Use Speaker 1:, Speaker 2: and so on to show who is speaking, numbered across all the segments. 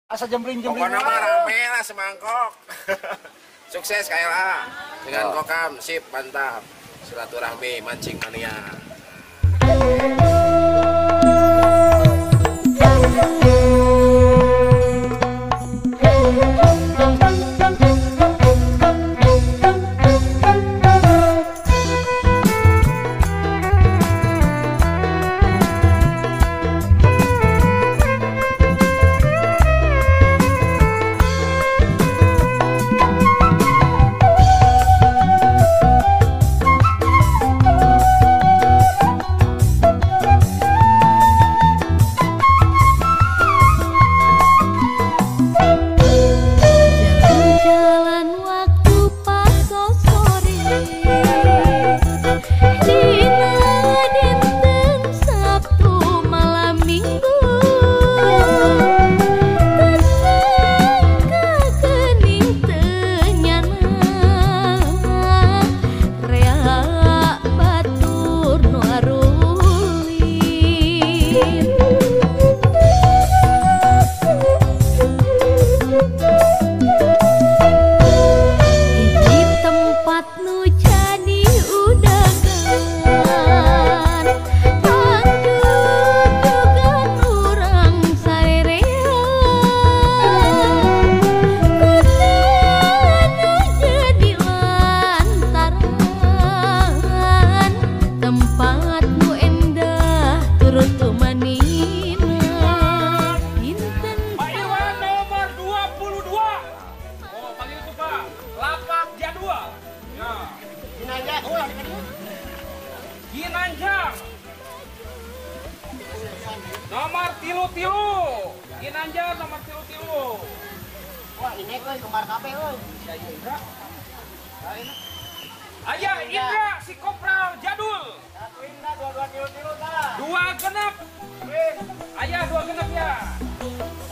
Speaker 1: Asa jembring-jembring.
Speaker 2: Pokoknya mah rame lah semangkok. Sukses KLA dengan Kokam, sip, mantap. Silaturahmi mancing mania.
Speaker 3: Ginanjar nomor tilu-tilu. Ginanjar nomor tilu-tilu.
Speaker 4: Wah ini kan kembar kape euy.
Speaker 3: Ayah Indra si Kopral Jadul.
Speaker 4: Satu Indra dua tilu-tilu tah.
Speaker 3: Dua genep. Ayah dua genep ya.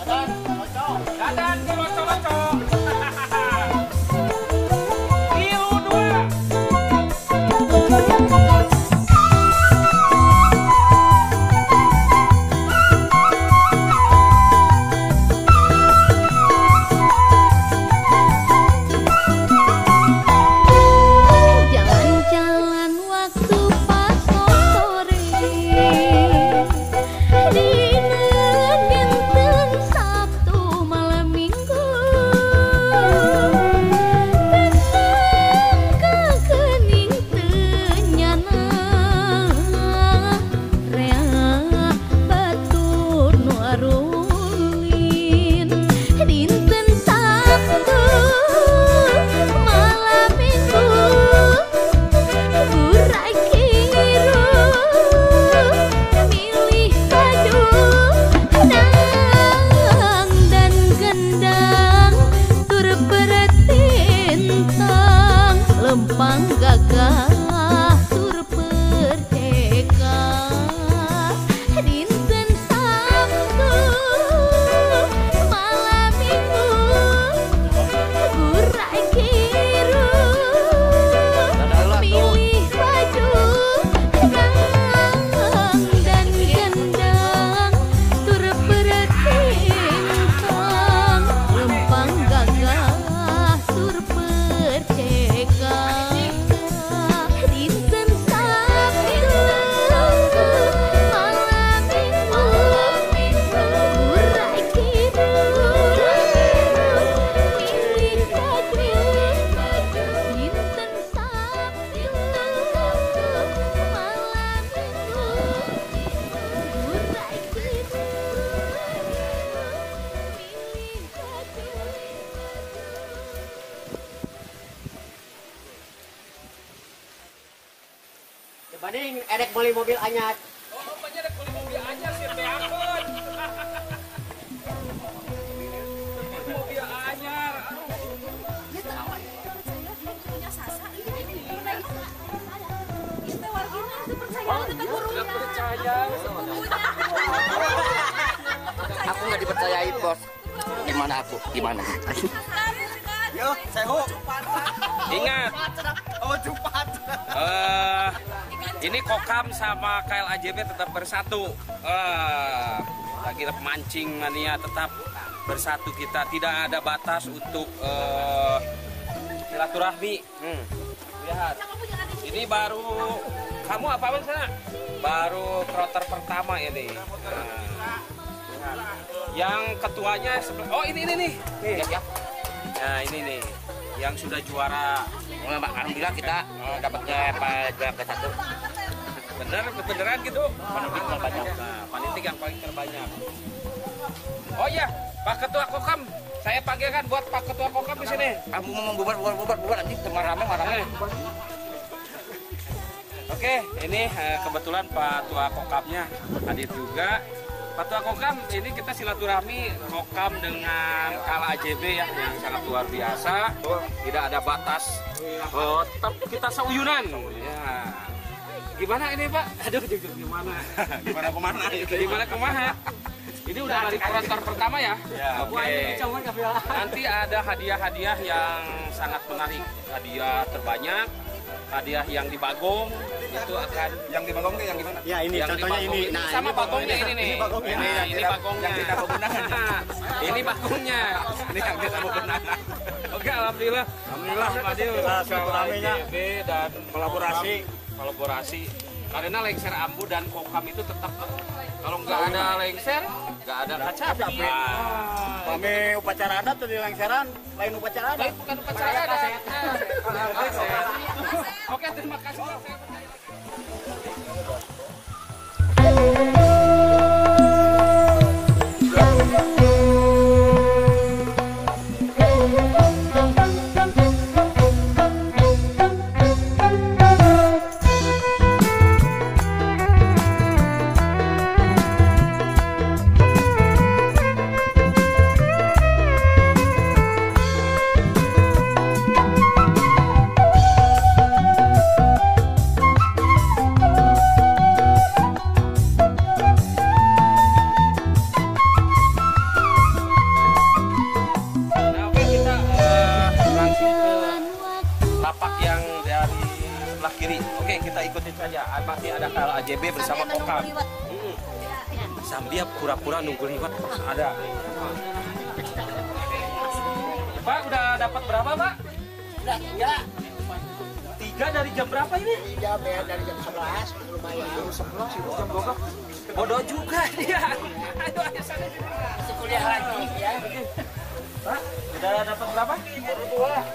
Speaker 4: Dadan locok.
Speaker 3: Dadan ke locok-locok. Tilu dua.
Speaker 4: Banding edek beli mobil anyar.
Speaker 3: Oh, rupanya ada beli mobil aja sih teakon. Mobil anyar. Nggak percaya.
Speaker 5: Aku nggak dipercayain bos. Gimana aku? Gimana?
Speaker 1: Yo, seho.
Speaker 3: Ingat.
Speaker 1: Oh, cepat.
Speaker 3: Ini Kokam sama KLAJB tetap bersatu. Lagi mancing mania tetap bersatu kita, tidak ada batas untuk silaturahmi. Lihat, ini baru kamu apa sana? Baru kloter pertama ini. Nah, yang ketuanya oh ini nih.
Speaker 5: Ya.
Speaker 3: Nah ini nih, yang sudah juara.
Speaker 5: Alhamdulillah kita dapatnya juara ke-1.
Speaker 3: Beneran gitu. Panitik terbanyak. Nah, panitik yang paling terbanyak. Oh iya, Pak Ketua Kokam, saya panggilkan buat Pak Ketua Kokam di sini.
Speaker 5: Kamu mau bubar nanti marah-marah.
Speaker 3: Oke, ini kebetulan Pak Tua Kokamnya hadir juga. Pak Tua Kokam, ini kita silaturahmi Kokam dengan Kala AJB ya, yang sangat luar biasa. Tidak ada batas, tetap kita seuyunan. Ya. Gimana ini Pak? Aduh, gimana? Gimana kumaha? Ini udah dari kloter pertama ya? Oke. Nanti ada hadiah-hadiah yang sangat menarik. Hadiah terbanyak, hadiah yang di Bagong itu akan
Speaker 1: Yang di Bagong yang gimana?
Speaker 4: Ya ini
Speaker 3: yang
Speaker 4: contohnya
Speaker 3: di Bagong
Speaker 4: ini. Nah,
Speaker 3: sama Bagongnya ini nih.
Speaker 1: Ini Bagongnya.
Speaker 3: Ini Bagongnya.
Speaker 1: Yang tidak kebenaran.
Speaker 3: Ini Bagongnya.
Speaker 1: Ini yang tidak kebenaran.
Speaker 3: Oke, alhamdulillah. Hadir
Speaker 1: silaturahminya
Speaker 3: dan kolaborasi. Karena lengser Ambu dan Kokam itu tetap kalau nggak ada lengser, nggak ada kacapi.
Speaker 4: Kami upacara adat tuh di Lengseran, lain upacara adat.
Speaker 3: Baik, bukan upacara ada. Oke, terima kasih. Nah, oke, kita langsung ke lapak yang dari sebelah kiri. Oke, kita ikutin saja. Masih ada Kala AJB bersama Kokam. Sambil pura-pura nunggu liwat. Ada. Pak, udah dapat berapa, Pak?
Speaker 4: Udah, ya.
Speaker 3: 3 dari jam berapa ini?
Speaker 4: 3 dari jam 11, lumayan. Jam 11 sih, jam 12.
Speaker 3: Bodoh juga dia. Ayo sana.
Speaker 4: Masih kuliah lagi ya.
Speaker 3: Pak, udah dapat berapa?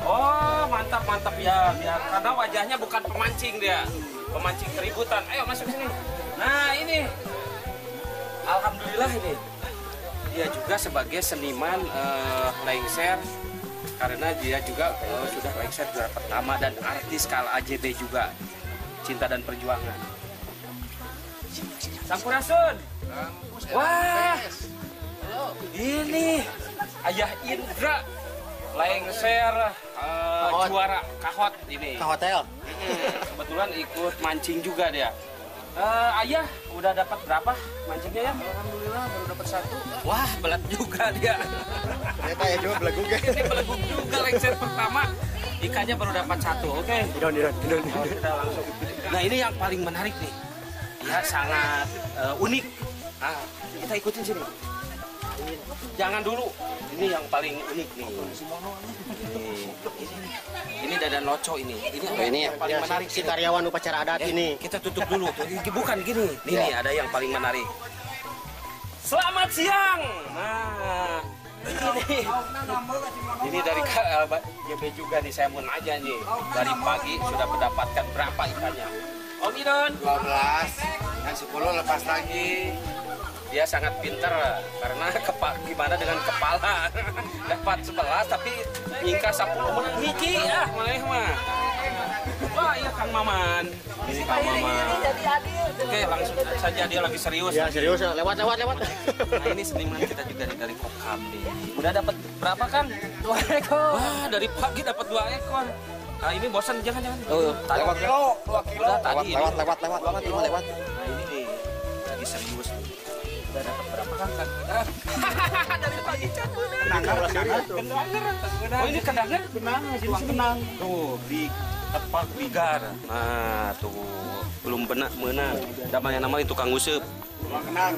Speaker 3: Oh, mantap ya. Karena wajahnya bukan pemancing dia. Pemancing keributan. Ayo masuk sini. Nah, ini. Alhamdulillah ini. Dia juga sebagai seniman lengser. Karena dia juga sudah lengser juara pertama dan artis Kala AJB juga. Cinta dan Perjuangan. Sampurasun. Wah. Ini Ayah Indra lengser juara kahot ini.
Speaker 4: Ke hotel.
Speaker 3: Kebetulan ikut mancing juga dia. Ayah udah dapat berapa mancingnya ya?
Speaker 1: Alhamdulillah baru dapat 1.
Speaker 3: Wah, belat juga dia.
Speaker 1: Ternyata ya juga beleguk ya.
Speaker 3: Ini beleguk juga lengser pertama. Ikannya baru dapat 1. Oke.
Speaker 4: Idon.
Speaker 3: Kita langsung. Nah, ini yang paling menarik nih. Dia sangat unik. Nah, kita ikutin sini. Jangan dulu. Ini yang paling unik nih. Ini dadan loco ini. Ini yang paling menarik
Speaker 4: Si karyawan upacara adat ini.
Speaker 3: Kita tutup dulu. Bukan gini. Ini ada yang paling menarik. Selamat siang. Nah, ini dari JB juga nih, saya mau nanya nih. Dari pagi sudah mendapatkan berapa ikannya? Om Idon.
Speaker 2: 12, yang 10 lepas lagi.
Speaker 3: Dia sangat pinter karena gimana dengan kepala. Dapat 11 tapi ingka 10 menang hiji maneh mah. Wah, iya Kang Maman. Ini Kang Maman. Oke, langsung saja dia lagi serius.
Speaker 4: Ya serius, lewat.
Speaker 3: Nah, ini seniman kita juga nih dari Kokam nih. Udah dapat berapa Kang? 2 ekor. Wah, dari pagi dapat 2 ekor. Nah, ini bosan jangan. Tadi
Speaker 1: Lewat kilo, 2 kilo.
Speaker 3: udah tadi.
Speaker 5: Lewat.
Speaker 3: Nah, ini nih lagi serius nih. Udah dapat berapa Kang? Dari pagi Oh, ini kendangan?
Speaker 4: Benang, sini benang.
Speaker 3: Tuh, di tepak ligar. Nah, tuh belum benak menang. Namanya tukang usep.
Speaker 1: Kenang.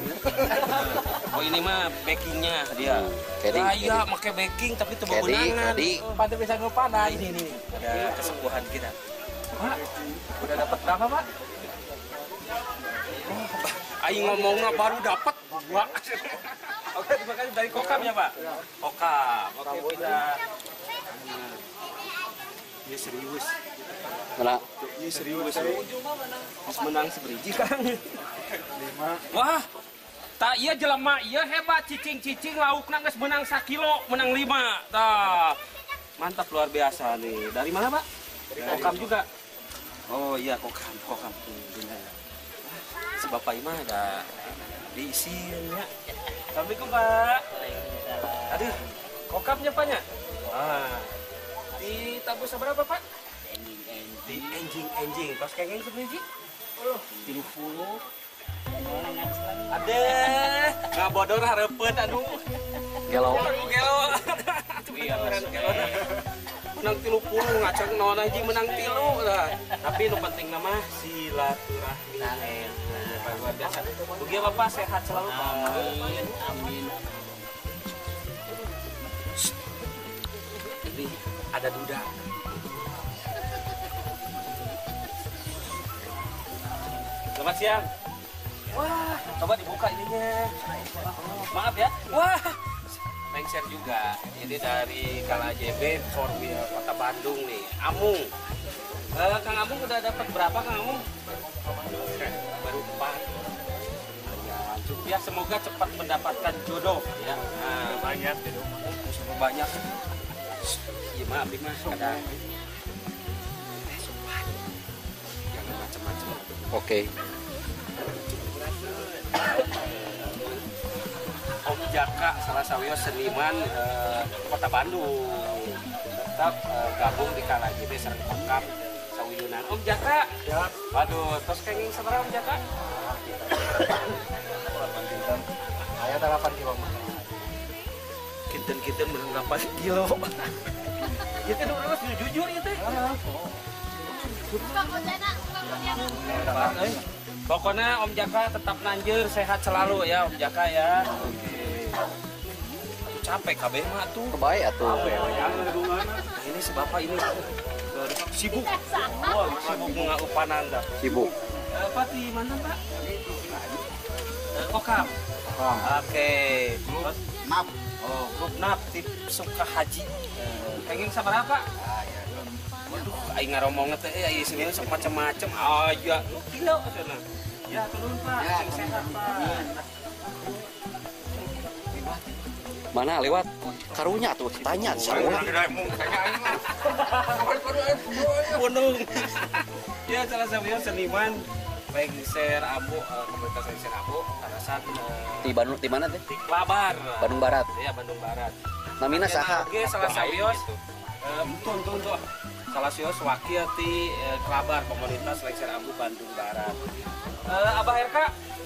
Speaker 3: Oh ini mah backingnya dia.
Speaker 5: Kedi,
Speaker 3: Ah iya, pakai backing tapi teu
Speaker 5: Kedi,
Speaker 3: beunangan.
Speaker 5: kedi.
Speaker 3: Pantai bisa ngupan. Nah ini nih, ada kesembuhan kita. Pak, udah dapat berapa Pak? Aing ngomongnya baru dapat 2. Oke, terima kasih dari Kokam ya Pak. Kokam, oke kita. Ini serius.
Speaker 5: Mana?
Speaker 3: Ini serius. Pas menang seberiji kan. 5. Wah, tak iya jelema iya hebat cicing-cicing laukna geus menang 1 kilo, menang 5. Tah. Mantap luar biasa nih. Dari mana, Pak? Kokam juga. Oh iya, Kokam. Sebapak Ima ada diisinya. Assalamualaikum, Pak. Aduh, Kokamnya Paknya. Ah. Di tabung seberapa, Pak? Di enjing. Pas kengeng seberiji? 30. Ada nggak bodor hareupeun anu
Speaker 5: Gelo.
Speaker 3: Iya gelo menang 30 ngaceng naon anjing menang 3 lah tapi nu penting nama silaturahmi luar biasa mugi Bapak sehat selalu Pak. Amin. Ini ada duda. Selamat siang. Wah, coba dibuka ininya. Maaf ya. Wah, lengser juga. Ini dari KLAJB Formil Kota Bandung nih. Amung. Kang Amung udah dapat berapa Kang Amung? Baru 4. Ya, cukup ya. Semoga cepat mendapatkan jodoh ya. Nah, banyak jodoh. Cukup banyak. Iya maaf Mas, kadang. Jangan macam-macam.
Speaker 5: Oke.
Speaker 3: Om Jaka salah satu seniman Kota Bandung tetap gabung di KLAJB sareng Kokam sawiyunan. Om Jaka ya. Waduh terus kenging sabaraha Om Jaka?
Speaker 1: 8 kinten. Aya 8 kilo.
Speaker 3: Kinten menang 8 kilo. Kita harus jujur ya teh. Pokoknya Om Jaka tetap nanjur sehat selalu ya Om Jaka ya. Oke. Capek kabeh mah tuh.
Speaker 5: Kebaik atuh.
Speaker 3: Nah, ini si Bapak ini sibuk. Oh, sibuk ngaupanan dah.
Speaker 5: Sibuk.
Speaker 3: Pak di mana Pak? Kokam. Oke. Terus
Speaker 1: Nap.
Speaker 3: oh, grup NAP tip suka haji. Pengen sabar apa? Waduh, aing ngaromong teh ieu sebenarnya sok macam-macam. Ah ya, kilo cenah. Ya, turun Pak, sing sehat Pak.
Speaker 5: Mana lewat karunya tuh tanya sarua.
Speaker 3: Gunung. Ya, salah satu seniman Lengser Abu, komunitas Lengser Abu, Karasan
Speaker 5: Di mana teh?
Speaker 3: di Klabar.
Speaker 5: Bandung Barat.
Speaker 3: Iya, Bandung Barat.
Speaker 5: Namina saha?
Speaker 3: Oke, salah sawios. Tuh. Salah sawios wakil ti Klabar komunitas Lengser Abu Bandung Barat. Abah RK,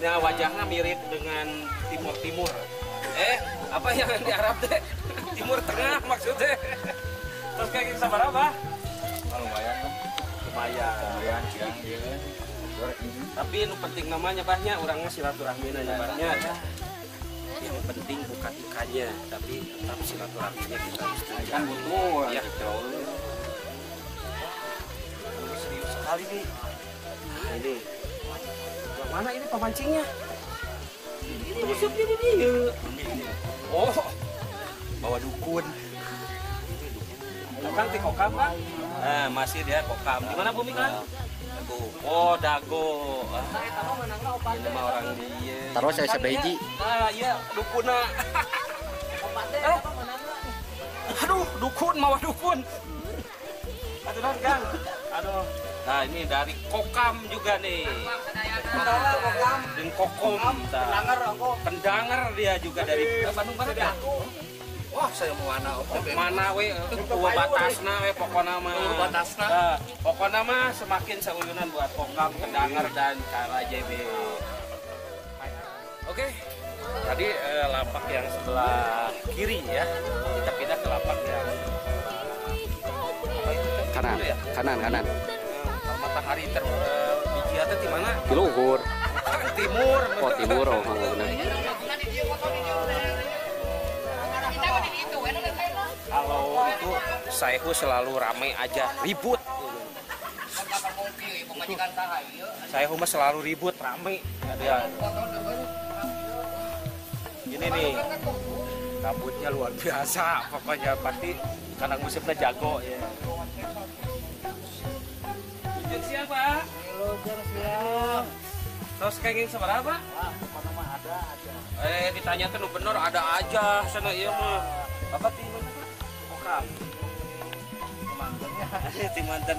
Speaker 3: ya wajahnya mirip dengan Timur. Apa yang di Arab teh? Timur Tengah maksudnya. Terus kayak gitu sama apa? Lumayan. Tapi nu penting namanya bahnya orangnya silaturahmi nanya. Yang penting bukan dukanya, tapi tetap silaturahminya kita harus kan butuh ya. Serius sekali nih. Nah, ini. Yang mana ini pemancingnya? Tusuk ini dia. Oh, bawa dukun. Kan di Kokam kan? Nah, masih dia Kokam. Di mana Bumi kan? Dago. Oh, Dago. Ini mah orang dia.
Speaker 5: Taruh saya sebeji.
Speaker 3: Ah, iya, dukuna. Aduh, dukun, mawa dukun. Aduh, kan? Aduh. Nah, ini dari Kokam juga nih. Dan Kokom. Pendanger dia juga dari Bandung Barat ya?
Speaker 2: Wah, saya mau
Speaker 3: Mana we tua batasna we pokona mah. Pokona mah semakin sauyunan buat Kokam, Pendanger dan KLAJB. Oke. Tadi lapak yang sebelah kiri ya. Kita pindah ke lapak yang
Speaker 5: Kanan.
Speaker 3: ya?
Speaker 5: Kanan.
Speaker 3: Matahari biji atau di mana?
Speaker 5: Di luhur.
Speaker 3: Timur.
Speaker 5: Oh, timur oh benar.
Speaker 3: Saihu selalu ramai aja, ribut. Saihu mah selalu ribut, ramai. Ada. Ini nih, kabutnya luar biasa. Pokoknya pasti kadang musimnya jago ya. Ujian siapa? Siang. Terus kenging seberapa?
Speaker 4: Ada aja.
Speaker 3: Ditanya tuh bener ada aja sana iya mah. Apa tim mana? Kokam.
Speaker 4: Mantannya.
Speaker 3: Tim mantan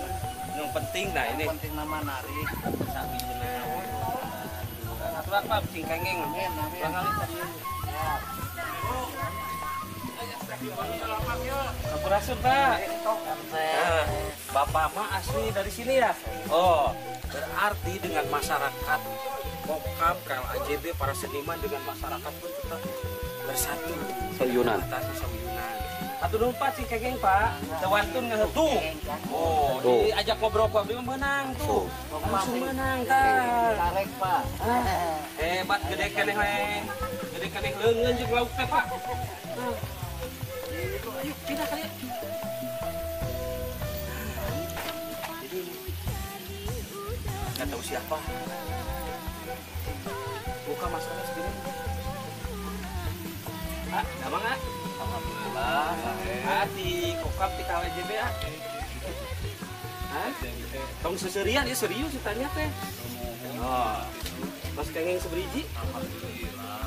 Speaker 3: yang penting nah ini.
Speaker 4: Penting nama narik.
Speaker 3: Sabi jeuna. Satu apa cing kenging.
Speaker 4: Amin.
Speaker 3: Kali tadi. Sampurasun Pak. Nah, Bapak mah asli dari sini ya? Oh, berarti dengan masyarakat Kokam, KLAJB, para seniman dengan masyarakat pun tetap bersatu.
Speaker 5: Sauyunan.
Speaker 3: Satu numpat sih kengeng Pak, tewantun ngehetu. Oh, diajak ngobrol Pak, dia menang tuh. Langsung menang kan.
Speaker 4: Tarik Pak.
Speaker 3: Hebat gede keneh gede keneh leungeun jeung lauk teh Pak. Ayo pindah kali. Jadi nggak tahu siapa. Buka masalah segini. Gampang ah. Alhamdulillah. Di Kokam di KLAJB ah. Tong seserian ya serius ditanya teh. Oh. Mas kengeng seberiji? Alhamdulillah.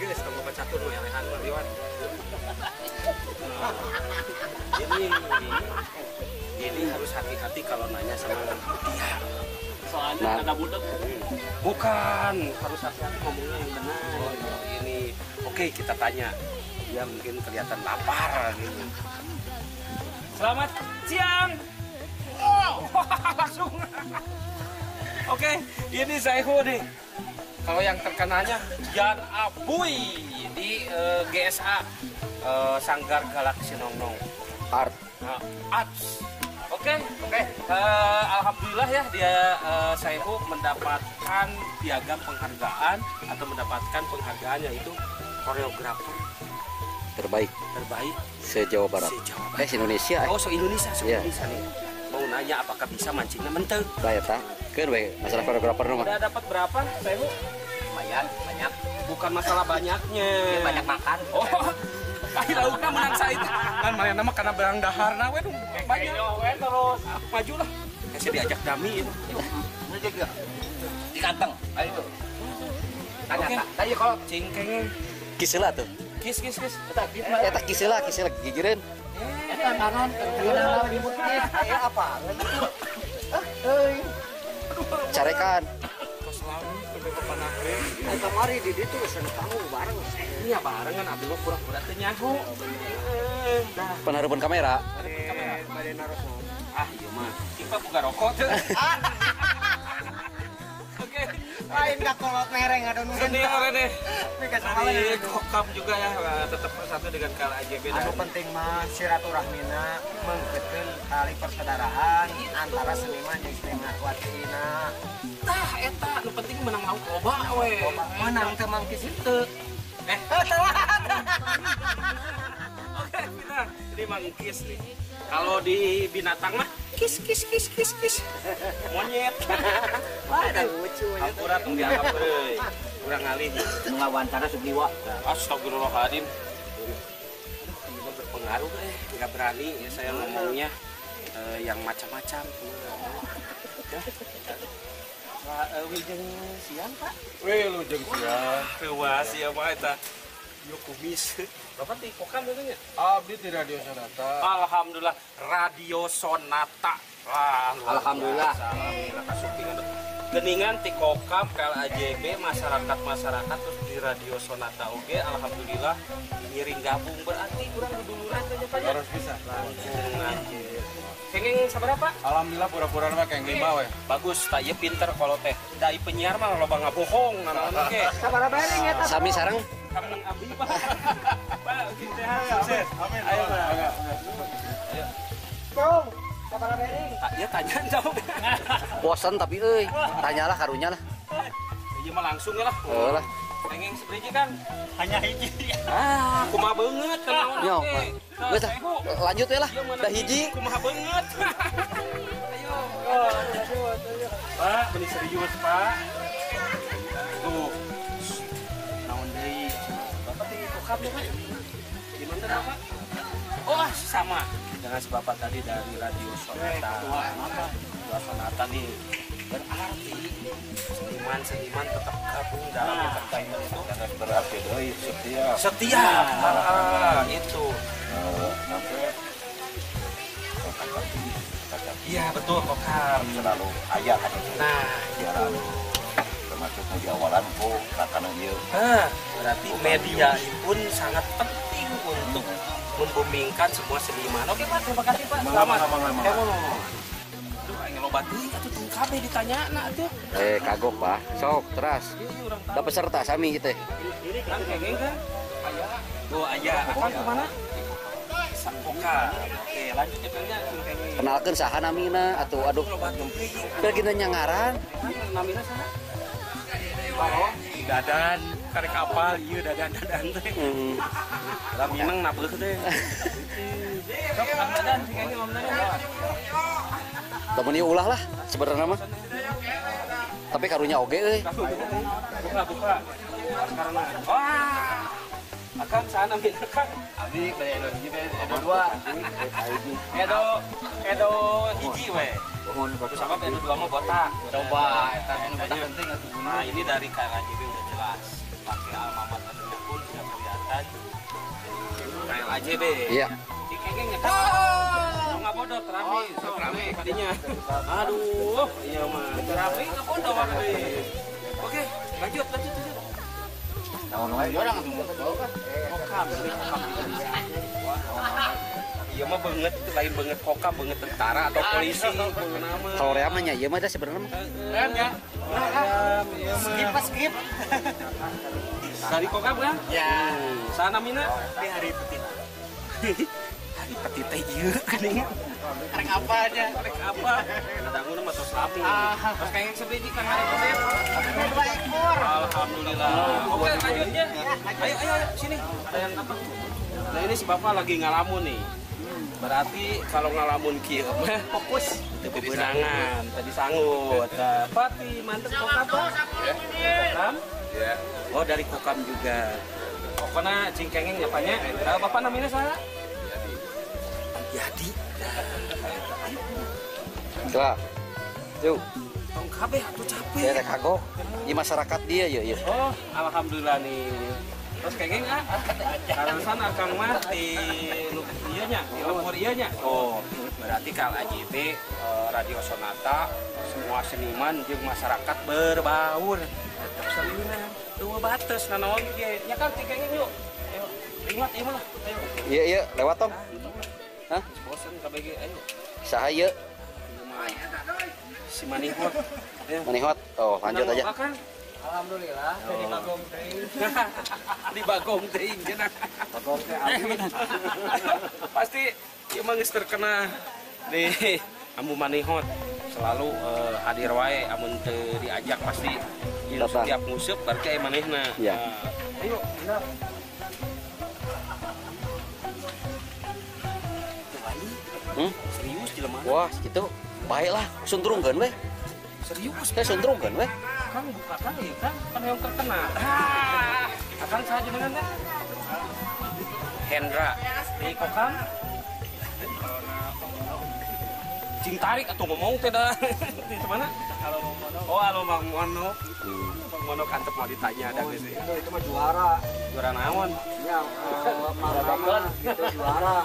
Speaker 3: Guys, kamu baca tuh yang lehan Riwan. Ini harus hati-hati kalau nanya sama dia. Soalnya ada budak. Bukan, harus hati-hati ngomongnya yang benar. Ini, oke kita tanya. Dia mungkin kelihatan lapar gitu. Selamat siang. Oh, langsung. Oke, ini Saihu nih. Kalau yang terkenalnya Jan Abuy di GSA Sanggar Galaksi Nongnong
Speaker 5: Art.
Speaker 3: Arts. Oke. Alhamdulillah ya dia Saihu mendapatkan piagam penghargaan atau mendapatkan penghargaan yaitu koreografer
Speaker 5: Terbaik se-Jawa Barat. Se-Indonesia.
Speaker 3: Oh, se-Indonesia,
Speaker 5: Iya.
Speaker 3: se-Indonesia nih. Mau nanya apakah bisa mancingnya menteng?
Speaker 5: Lah eta, keun we masalah koreografer mah.
Speaker 3: Udah dapat berapa, Saihu?
Speaker 2: Lumayan, banyak.
Speaker 3: Bukan masalah banyaknya.
Speaker 2: Banyak makan.
Speaker 3: Oh, kaki lauknya menang saya itu. Kan mana nama karena berang dahar na we banyak. Terus maju lah. Saya diajak dami itu.
Speaker 2: Di kantong. Ayo.
Speaker 3: Oke.
Speaker 2: Tadi kalau
Speaker 3: Cingkengnya.
Speaker 5: Kiseula tuh.
Speaker 3: Kis.
Speaker 5: Eta kiseula gigireun.
Speaker 4: Eta kanan terkenal ribut aya apa?
Speaker 5: Carekan.
Speaker 3: Kos laut lebih ke panakre.
Speaker 4: Eta mari di ditu sen tahu bareng.
Speaker 3: Iya barengan abdi mah pura-pura teu nyaho. Dah.
Speaker 5: Penhareupeun kamera.
Speaker 4: Bade naros.
Speaker 3: Ah, iya mah. Kita buka rokok tuh. Oke.
Speaker 4: Lain ka kolot mereng ada nu.
Speaker 3: Ini orang deh. Dari Kokam juga ya tetap bersatu dengan KLAJB.
Speaker 1: Anu penting mah silaturahmina mengkeutkeun tali persaudaraan antara seniman jeung seniman watina.
Speaker 3: Tah eta nu penting menang lauk loba we.
Speaker 1: Menang teh mangkis itu.
Speaker 3: Oke, kita ini mangkis nih. Kalau di binatang mah kis. Monyet.
Speaker 1: Ada lucu nya.
Speaker 3: Hampura tong dianggap euy. Urang ngalih.
Speaker 4: Nu ngawantana subliwa.
Speaker 3: Astagfirullahaladzim. Aduh, ini mah berpengaruh nggak berani ya saya ngomongnya yang macam-macam. Wilujeng siang Pak.
Speaker 2: Wilujeng siang.
Speaker 3: Kewas ya Pak eta. Yo kumis. Bapak di Kokam itu nya?
Speaker 2: Abdi di Radio Sonata.
Speaker 3: Alhamdulillah Radio Sonata. Wah,
Speaker 2: Alhamdulillah.
Speaker 3: Alhamdulillah kasupingan. Geningan ti Kokam KLAJB masyarakat terus di Radio Sonata oge alhamdulillah ngiring gabung berarti kurang duduluran aja Pak.
Speaker 2: Harus bisa.
Speaker 3: Langsung anjir. Kenging sabaraha Pak?
Speaker 2: Alhamdulillah pura-pura mah kayak 5 we.
Speaker 3: Bagus, tak ieu pinter kalau teh. Dai penyiar mah loba ngabohong naon oge.
Speaker 1: Sabaraha bae nya eta?
Speaker 5: Sami sareng.
Speaker 3: Kamu abdi Pak. Pak, sehat sukses.
Speaker 2: Amin.
Speaker 3: Ayo Pak.
Speaker 2: Ayo.
Speaker 1: Dong, sabaraha bae?
Speaker 3: Ya tanya jawab.
Speaker 5: Bosan tapi euy, tanyalah karunya lah.
Speaker 3: Ieu mah langsung ya lah.
Speaker 5: Heuh lah.
Speaker 3: Kenging seberiji kan?
Speaker 4: Hanya hiji.
Speaker 3: Ah, kumaha beungeut kenaon
Speaker 5: Yo,
Speaker 3: oke.
Speaker 5: geus lanjut we lah. Da hiji.
Speaker 3: Kumaha beungeut. Ayo. Pak, benih serius, Pak. Tuh. Naon deui? Bapak teh kokap ya, Pak. Gimana Bapak? Oh, sama. Dengan si Bapak tadi dari Radio Sonata. Radio Sonata nih. Berarti seniman tetap gabung dalam entertainment itu.
Speaker 2: Berarti deui setia.
Speaker 3: Setia. Itu. Iya betul kokar.
Speaker 2: Selalu aya kan itu.
Speaker 3: Nah,
Speaker 2: Siaran termasuk di awalan ku kakana ieu.
Speaker 3: berarti media pun sangat penting untuk membumingkan semua seniman. Oke Pak, terima kasih Pak. Selamat. Aduh, aing lobati atuh tong kabeh ditanya atuh.
Speaker 5: Kagok Pak. Sok teras. Da peserta sami teh.
Speaker 3: Kan kengeng kan? Aya. Oh, aya. Akan kemana? Kokar. Oke, lanjut ya Kang. Kengeng.
Speaker 5: Kenalkeun saha namina atuh aduh.
Speaker 3: Lobat gemping.
Speaker 5: Biar kita nyangaran.
Speaker 3: Namina saha? Oh, Dadan. Karek apal ieu Dadan teh. Lah minang nabeuk teh. Sok Kang Dadan si kengeng ngomongna.
Speaker 5: Temen ieu ulah lah sebenarnya mah. Tapi karunya oge euy.
Speaker 3: Buka. Karena wah. Akan sana minta kan. Abi Edo 2. Edo hiji we. Terus sama Edo 2 mah botak. Coba eta botak penting atuh. Nah, ini dari KLAJB udah jelas. Pakai alma maternya pun sudah kelihatan. KLAJB.
Speaker 5: Iya.
Speaker 3: Kengeng ya. Enggak bodoh terami, sok rame tadinya. Aduh, iya mah. Terami enggak bodoh waktu. Oke, lanjut. Kokam. Iya mah banget itu lain banget kokam, banget tentara atau polisi nama.
Speaker 5: Kalau ream nya ieu mah da sebenarnya mah.
Speaker 3: Ream ya. Skip. Dari kokam kan? Ya. Sana mina di hari petit. Hari petit teh ieu kan. Karek apa aja? Karek apa? Dangun mah tos rapi. Terus kayak sebiji kan hari petit. 2 ekor. Alhamdulillah. Oke, lanjutnya. Ayo sini. Ada yang apa? Nah, ini si Bapak lagi ngalamun nih. Berarti kalau ngalamun kieu mah fokus teu bebenangan, tadi sangut. Pati mantep kokam. Kokam?
Speaker 2: Ya.
Speaker 3: Oh, dari kokam juga. Pokoknya cingkengeng nyapanya. Bapak namanya saha? Yadi.
Speaker 5: Coba. Yuk.
Speaker 3: Tong kabeh atuh capek.
Speaker 5: Ya kagok. Di masyarakat dia ya.
Speaker 3: Oh, alhamdulillah nih. Terus kengeng karasan akan mah di ieu nya, di lemur ieu nya. Oh, berarti KLAJB Radio Sonata semua seniman jeung masyarakat berbaur. Tetep salinan. Tuh bates nanaon ge. Nya kan kengeng yuk. Ayo. Ingat ieu mah. Ayo.
Speaker 5: Iya, lewat tong. Hah?
Speaker 3: Bosen kabeh ge ayo.
Speaker 5: Saha ieu?
Speaker 3: Si Manihot.
Speaker 5: Manihot. Oh, lanjut aja.
Speaker 3: Makan. Alhamdulillah, jadi bagong teuing. Di bagong teuing cenah. Bagong teh abdi. Pasti ieu mah geus terkena di Ambu Manihot. Selalu hadir wae amun teu diajak pasti di setiap museup berarti aya manehna.
Speaker 5: Iya.
Speaker 3: Ayo, benar. Serius jelema.
Speaker 5: Wah, gitu. Baiklah, suntrungkeun we.
Speaker 3: Serius.
Speaker 5: Teh suntrungkeun we.
Speaker 3: Kan buka kan ya kan yang terkena. Akan saja dengan kan? Hendra di kokam. Cing tarik atau ngomong tidak di mana? Halo Bang Mono. Bang Mono kantep mau ditanya ada gitu.
Speaker 1: Itu mah juara.
Speaker 3: Juara naon?
Speaker 1: Ya, marabakkeun itu juara.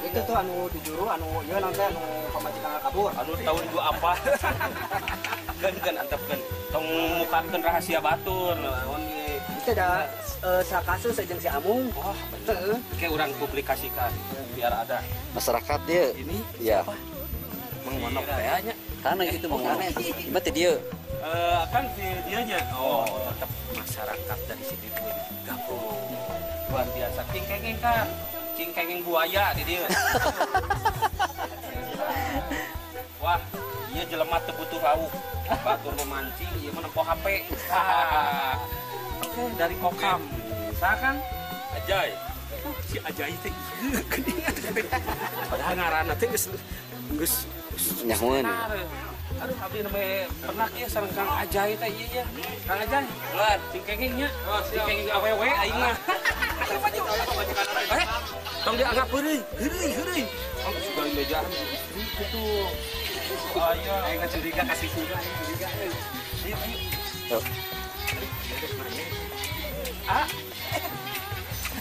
Speaker 1: Itu tuh anu di juru anu ieu nanti anu pamajikan kabur.
Speaker 3: Anu tahun 2 apa? Kan antepkeun. Tong mukakeun rahasia batur naon ge.
Speaker 1: Itu ada sakasus jeung si Amung.
Speaker 3: Oh, betul. Kayak orang publikasikan biar ada.
Speaker 5: Masyarakat dia.
Speaker 3: Ini
Speaker 5: Iya.
Speaker 3: Mengonok kayaknya.
Speaker 5: Karena gitu mengonok. Gimana dia?
Speaker 3: Kan videonya. Oh, tetap masyarakat dari sini pun gabung. Luar biasa. Cingkengeng kan. Cingkengeng buaya di dia. Wah, iya jelema teu butuh lauk. Batur memancing, ieu mah nempo HP. Oke, dari kokam. Saha kan? Ajay. si Ajai teh padahal ngaranna teh geus
Speaker 5: nyahueun.
Speaker 3: aduh abdi namanya pernah ya sareng Kang Ajai teh iya Kang Ajai luar cing kenging nya cing kenging awewe aing mah tong dianggap heureuy oh sudah mejaan gitu ayo aing curiga kasih curiga ayo ah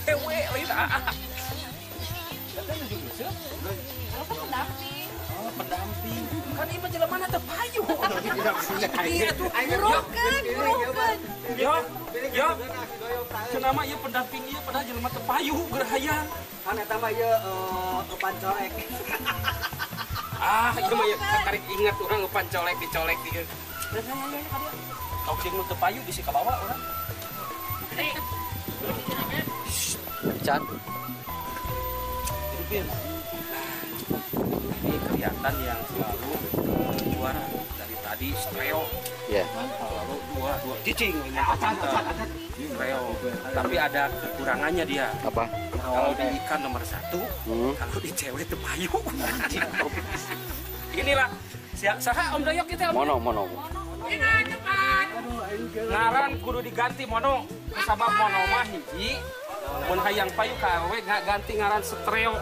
Speaker 3: ewe lain datang juga bisa apa pendamping kan ieu mah jelema teh payu iya tuh
Speaker 6: Burokan.
Speaker 3: yo cenama ieu pendamping ieu padahal jelema teh payu gerahayang
Speaker 1: Kan eta mah ieu opan colek.
Speaker 3: ieu mah tarik ingat urang opan colek dicolek dieu kau jeung nu teu payu bisi ka bawah urang
Speaker 5: Can.
Speaker 3: Ini kelihatan yang selalu juara dari tadi stereo
Speaker 5: Ya.
Speaker 3: lalu dua cicing stereo tapi ada kekurangannya dia
Speaker 5: Apa?
Speaker 3: kalau di ikan nomor 1 kalau di cewek itu payu inilah saha Om Doyok kita
Speaker 5: Mono.
Speaker 3: ngaran kudu diganti mono sama mono mah hiji mun hayang payu ka awewe ganti ngaran stereo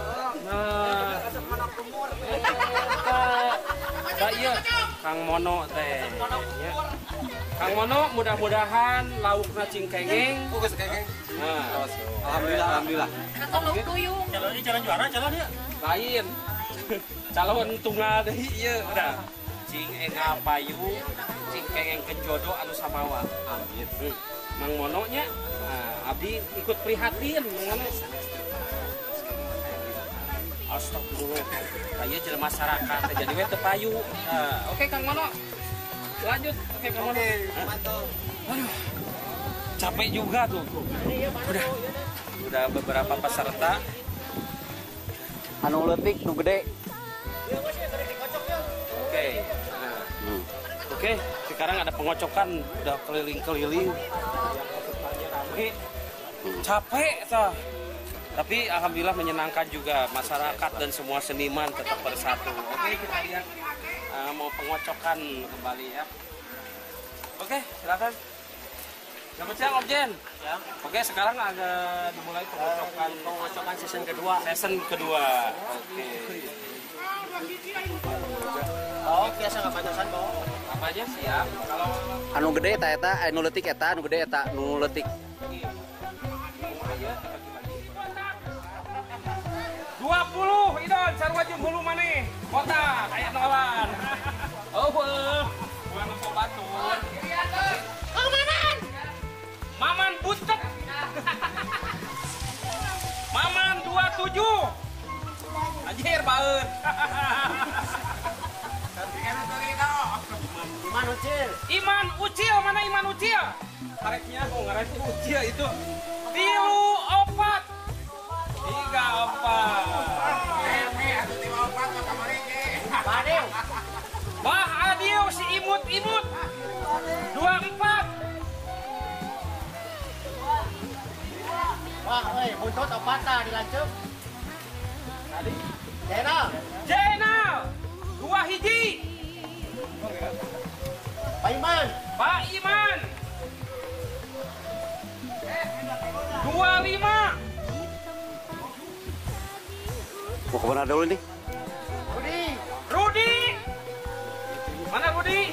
Speaker 3: iya Kang Mono teh ya. Kang Mono mudah-mudahan laukna cingkengeng alhamdulillah
Speaker 6: Atau lauk tuyung.
Speaker 4: Calon juara calon ya.
Speaker 3: lain calon tunggal deui ieu udah cing enga payu cingkengeng kenjodo anu samawa amin Mang Mono nya abdi ikut prihatin mengenai astagfirullah kayak jelema masyarakat jadi we teu payu oke Kang Mono lanjut oke Kang Mono aduh capek juga tuh udah beberapa peserta
Speaker 5: Anu leutik nu gede.
Speaker 3: oke oke sekarang ada pengocokan udah keliling-keliling rame capek tuh tapi alhamdulillah menyenangkan juga masyarakat dan semua seniman tetap bersatu. Oke kita lihat mau pengocokan kembali ya. Oke silakan. Selamat siang Om Jen. Ya. Oke sekarang ada dimulai pengocokan season kedua. Oke.
Speaker 1: Oh, biasa nggak pantasan bawa.
Speaker 3: Apa aja siap? Kalau
Speaker 5: Anu gede eta anu leutik eta anu gede eta nu leutik.
Speaker 3: 20 idon sarua jeung hulu maneh kota kayak nolan bukan lupa batur Maman butek Maman 27 anjir baeun Iman Ucil mana Iman Ucil tareknya ngaran Ucil itu 34 Bah Adil si imut 24
Speaker 4: Wah, buntut opat tah dilanceuk.
Speaker 3: Jenal 2 hiji
Speaker 4: Pak Iman.
Speaker 3: 25
Speaker 5: Mau kemana dulu nih?
Speaker 3: Rudi mana Rudi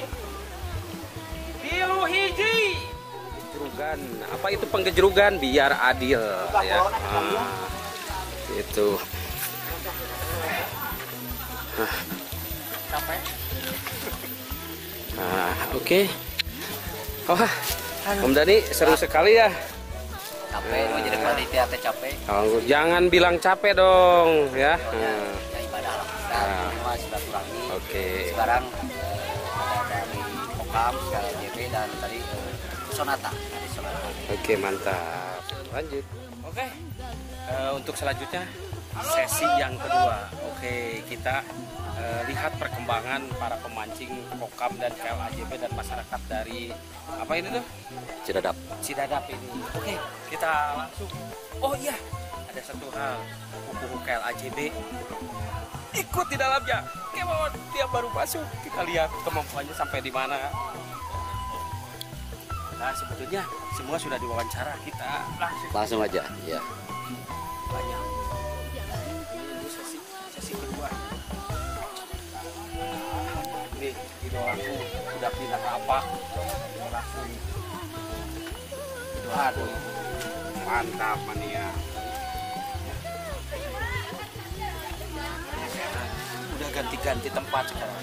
Speaker 3: 3 hiji Gejrugan apa itu penggejrugan biar adil ya itu oke. Wah Om Dani seru sekali ya.
Speaker 1: Capek, mau jadi panitia teh capek.
Speaker 3: Oh, jangan bilang capek dong ya.
Speaker 1: Ya ibadah lah. Kita semua silaturahmi.
Speaker 3: Oke.
Speaker 1: Sekarang ada dari Kokam, JB dan tadi Sonata.
Speaker 3: Oke mantap. Lanjut. Oke. Untuk selanjutnya sesi yang kedua. Oke kita lihat perkembangan para pemancing Kokam dan KLAJB dan masyarakat dari apa ini tuh?
Speaker 5: Cidadap.
Speaker 3: Cidadap ini. Oke kita langsung. Oh iya ada satu hal, Pupuhu KLAJB ikut di dalamnya. Kemon dia baru masuk, kita lihat kemampuannya sampai di mana. Nah sebetulnya semua sudah diwawancara, kita
Speaker 5: Langsung aja. Ya.
Speaker 3: banyak. Ini sesi kedua. Ini idolaku udah pindah apa? Langsung.
Speaker 2: Aduh, mantap mania.
Speaker 3: Udah ganti-ganti tempat sekarang.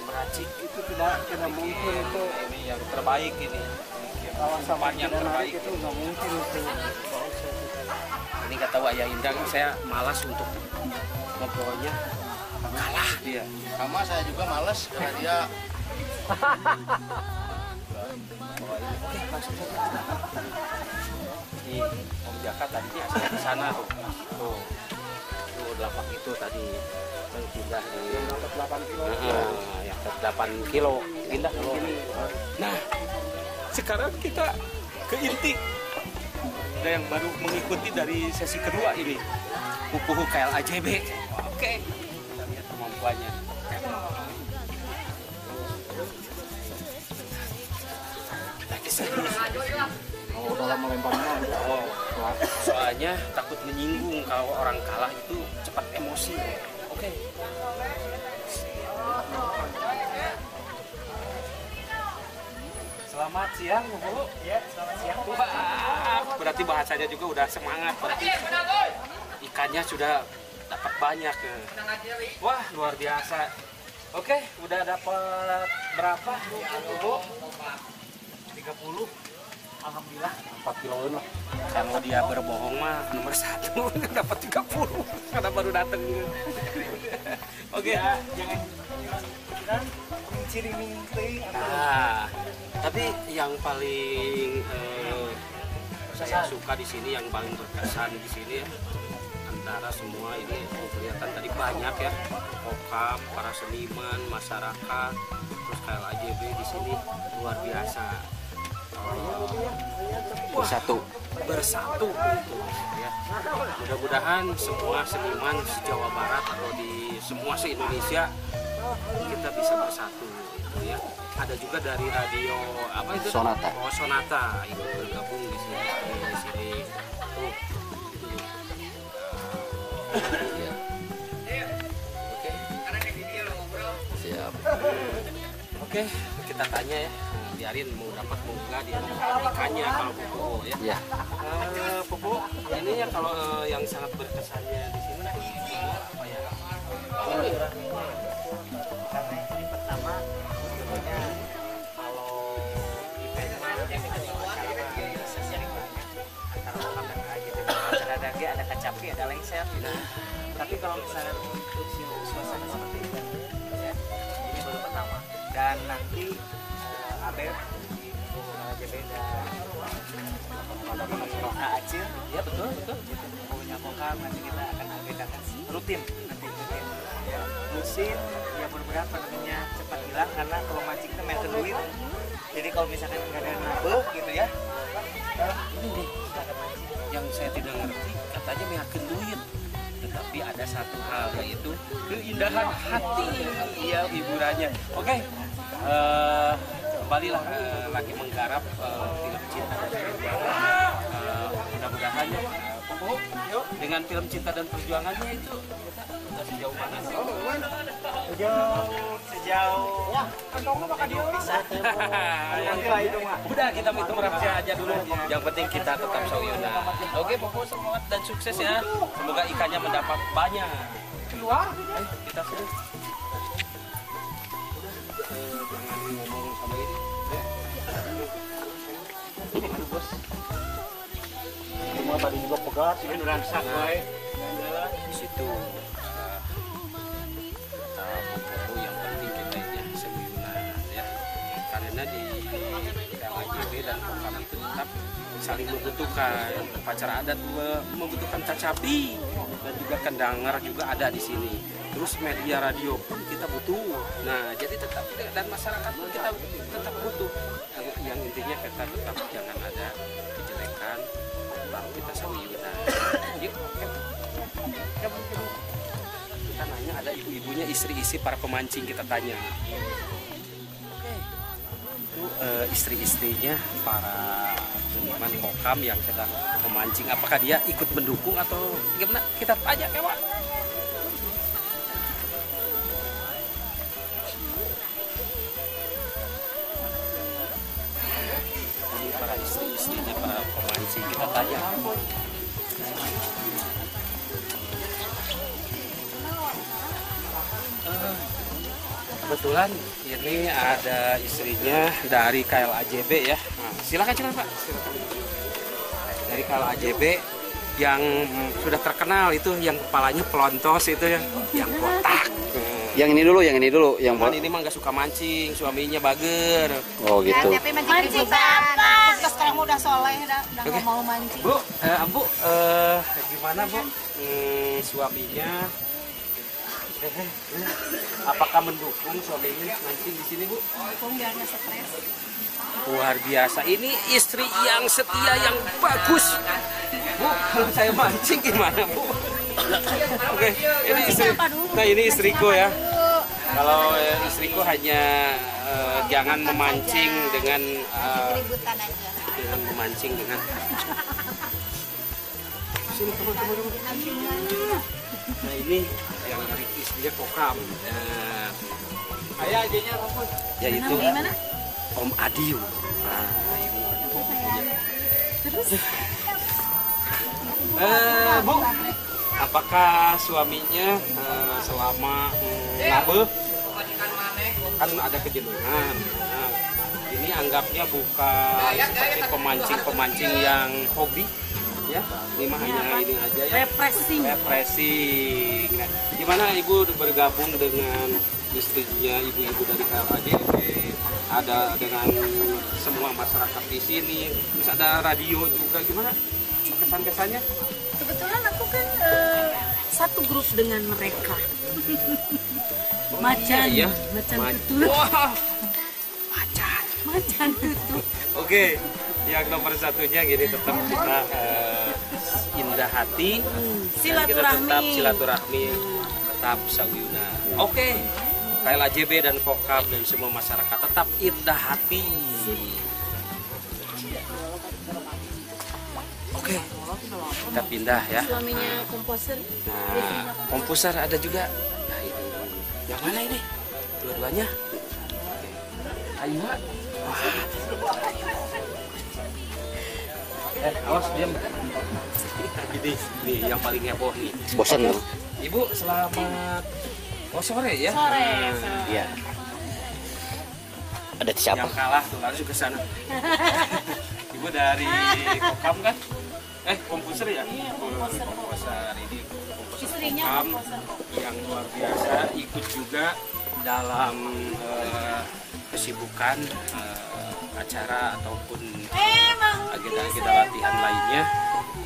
Speaker 3: Meracik
Speaker 4: Itu tidak mungkin itu.
Speaker 3: ini yang terbaik ini.
Speaker 4: Kawasan
Speaker 3: yang terbaik.
Speaker 4: itu nggak mungkin itu.
Speaker 3: Ini kata Wak Indang, saya malas untuk ngobrolnya. Kalah dia.
Speaker 2: Sama saya juga males karena dia
Speaker 3: Ini Om Jaka tadinya asal di sana tuh. Tuh. Tuh lapak itu tadi yang pindah di
Speaker 4: 8 kilo.
Speaker 3: yang ke 8 kilo pindah ke sini. Nah, sekarang kita ke inti. Ada yang baru mengikuti dari sesi kedua ini. Pupuhu KLAJB. Oke. Kita lihat kemampuannya. Lagi serius.
Speaker 4: Oh, dalam melemparnya.
Speaker 3: Oh, soalnya takut menyinggung kalau orang kalah itu cepat emosi. Oke. Selamat siang, Bu. Ya, selamat siang. Wah, berarti bahasanya juga udah semangat. Berarti ikannya sudah dapat banyak. Wah, luar biasa. Oke, udah dapat berapa, Bu? 30. Alhamdulillah 4 kiloan lah. Kalau dia berbohong mah nomor 1 dapat 30 karena baru datang. Oke.
Speaker 4: Ya, jangan menciri
Speaker 3: Nah, tapi yang paling saya suka di sini, yang paling berkesan di sini ya, antara semua ini kelihatan tadi banyak ya, kokam, para seniman, masyarakat, terus KLAJB di sini luar biasa. Bersatu gitu ya. Mudah-mudahan semua seniman di Jawa Barat atau di semua se-Indonesia kita bisa bersatu gitu ya. Ada juga dari radio apa itu?
Speaker 5: Sonata.
Speaker 3: Oh, Sonata ikut bergabung di sini. Tuh.
Speaker 5: Ya.
Speaker 3: Oke.
Speaker 5: Siap.
Speaker 3: Oke, kita tanya ya. Biarin mau dapat mau enggak dia mau ikannya kalau Pupu ya.
Speaker 5: Ya.
Speaker 3: Pupu, ini ya kalau yang sangat berkesannya di sini apa ya?
Speaker 4: Karena ini pertama sebenarnya kalau event sering banyak antara orang dan gitu. Ada dage, ada kacapi, ada lengser gitu. Tapi kalau misalnya untuk suasana seperti ini ya, ini baru pertama. Dan nanti Abel di KLAJB dan Kak Acil,
Speaker 3: Ya betul.
Speaker 4: punya kokam nanti kita akan agendakan rutin ya. Musim ya beberapa namanya cepat hilang karena kalau mancing itu main ke duit, jadi kalau misalkan nggak ada nabeh gitu ya
Speaker 3: Ini nih yang saya tidak ngerti, katanya meyakin duit, tetapi ada satu hal yaitu keindahan hati. Iya, hiburannya. Oke. Kembalilah lagi menggarap film Cinta dan Perjuangan. Mudah-mudahan ya, Pupu, dengan film Cinta dan Perjuangannya itu udah sejauh mana sih?
Speaker 4: sejauh bisa
Speaker 3: Udah kita itu rahasia aja dulu. Yang penting kita tetap sauyona. Oke, Pupu, semangat dan sukses ya. Semoga ikannya mendapat banyak. Keluar. Kita sudah. Jangan ngomong sama ini. Bos.
Speaker 4: semua tadi juga pegat ini udah baik
Speaker 3: Di situ kata Pupu yang penting kita ini semuyunan ya. Karena di KLAJB dan Kokam itu tetap saling membutuhkan. Upacara adat membutuhkan cacapi dan juga kendangar juga ada di sini. Terus media radio pun kita butuh. Nah, jadi tetap dan masyarakat pun kita tetap butuh. istri-istri para pemancing kita tanya. Itu istri-istrinya para seniman kokam yang sedang memancing, apakah dia ikut mendukung atau gimana? Kita tanya kawan. Ini para istri-istrinya para pemancing kita tanya. Kebetulan ini ada istrinya dari KLAJB ya. Nah, silakan Pak. Silakan. Dari KLAJB yang sudah terkenal itu yang kepalanya pelontos itu yang kotak.
Speaker 5: Yang ini dulu, yang
Speaker 3: Cuman ini mah nggak suka mancing, suaminya bager.
Speaker 5: Oh gitu.
Speaker 6: Tapi mancing apa? Terus sekarang udah soleh, udah nggak mau mancing.
Speaker 3: Bu, Bu, gimana Bu? Suaminya apakah mendukung suaminya mancing di sini, Bu?
Speaker 6: Dukung biar nggak stres.
Speaker 3: Luar biasa. Ini istri yang setia, yang bagus. Bu, kalau saya mancing gimana, Bu? Oke, ini istri. Nah, ini istriku ya. Kalau istriku hanya jangan memancing dengan
Speaker 6: Ributan aja.
Speaker 3: dengan memancing dengan sini teman-teman. Nah, ini yang dari istrinya kokam. Nah, ayah adanya apa? Yaitu Om Adiu. Nah, ini terus Bu, apakah suaminya selama nabuh kan ada kejenuhan? Nah, ini anggapnya bukan seperti pemancing-pemancing yang hobi, ya. Ini mah hanya ini aja ya. Refreshing. Nah, gimana Ibu bergabung dengan istrinya ibu-ibu dari KLAJB? Ada dengan semua masyarakat di sini, terus ada radio juga, gimana kesan-kesannya?
Speaker 7: Kebetulan aku kan satu grup dengan mereka. Macan,
Speaker 3: Iya.
Speaker 7: macan tutul.
Speaker 3: Wah,
Speaker 7: Macan tutul.
Speaker 3: Oke, yang nomor satunya gini, tetap kita indah hati, dan kita tetap silaturahmi, tetap sawiuna. Oke, KLAJB dan Kokam dan semua masyarakat tetap indah hati. Oke, kita pindah ya.
Speaker 7: Suaminya komposer.
Speaker 3: Nah, komposer ada juga. Nah, ini yang mana ini? Dua-duanya. Oke. Ayo, Mbak. Wah. Awas diam. Ini yang paling heboh nih.
Speaker 5: Bosan tuh.
Speaker 3: Ibu, selamat sore ya.
Speaker 7: Sore.
Speaker 5: Iya. Ada siapa?
Speaker 3: Yang kalah tuh langsung ke sana. Ibu dari Kokam kan? Komposer ya? Komposer ini komposer Kokam yang luar biasa, ikut juga dalam kesibukan acara ataupun agenda-agenda latihan lainnya.